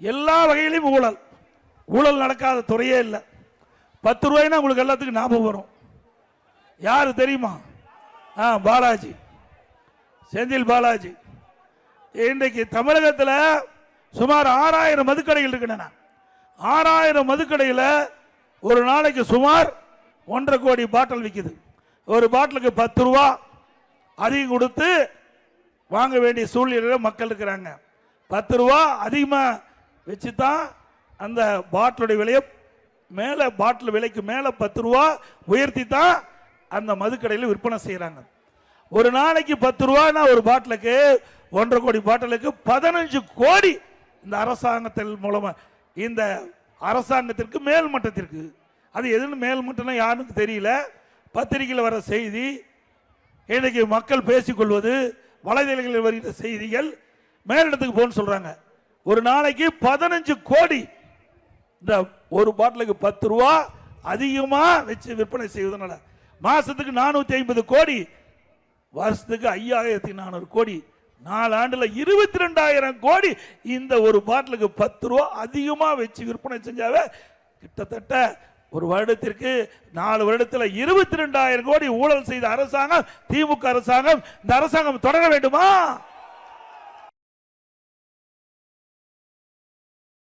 எல்லா வகையிலும் ஊழல். ஊழல் நடக்காத துறையே இல்லை. 10 ரூபாய்னா உங்களுக்கு எல்லாத்துக்கும் ஞாபகம் வரும். யாரு தெரியுமா? பாலாஜி, செந்தில் பாலாஜி. இன்றைக்கு தமிழகத்தில் சுமார் 6000 மதுக்கடைகள் இருக்கின்றன. 6000 மதுக்கடையில் ஒரு நாளைக்கு சுமார் 1.5 கோடி பாட்டில் விற்குது. ஒரு பாட்டிலுக்கு 10 ரூபா அதிகம் கொடுத்து வாங்க வேண்டிய சூழ்நிலையில் மக்கள் இருக்கிறாங்க. 10 ரூபா அதிகமாக வச்சு தான் அந்த பாட்டிலுடைய விலையை மேலே, பாட்டில் விலைக்கு மேலே 10 ரூபா உயர்த்தி தான் அந்த மதுக்கடையில் விற்பனை செய்கிறாங்க. ஒரு நாளைக்கு 10 ரூபானா ஒரு பாட்டிலுக்கு 1.5 கோடி பாட்டிலுக்கு 15 கோடி இந்த அரசாங்கத்தின் மூலமா, இந்த அரசாங்கத்திற்கு மேல் மட்டத்திற்கு. அது எதுன்னு மேல் மட்டம்னா யாருக்கு தெரியல. பத்திரிகையில் வர செய்தி, இன்னைக்கு மக்கள் பேசிக்கொள்வது, வலைதளங்களில் வருகிற செய்திகள் மேலிடத்துக்கு போன்னு சொல்றாங்க. ஒரு நாளைக்கு 15 கோடி இந்த ஒரு பாட்டிலுக்கு 10 ரூபா அதிகமா வச்சு விற்பனை செய்வதனால மாசத்துக்கு 450 கோடி, வருஷத்துக்கு 5400 கோடி, 4 ஆண்டுல 22,000 கோடி இந்த ஒரு பாட்டிலுக்கு 10 ரூபா அதிகமா வச்சு விற்பனை செஞ்சாவே கிட்டத்தட்ட ஒரு வருடத்திற்கு 4 வருடத்தில் 22,000 கோடி ஊழல் செய்த அரசாங்கம் திமுக அரசாங்கம். இந்த அரசாங்கம் தொடர வேண்டுமா?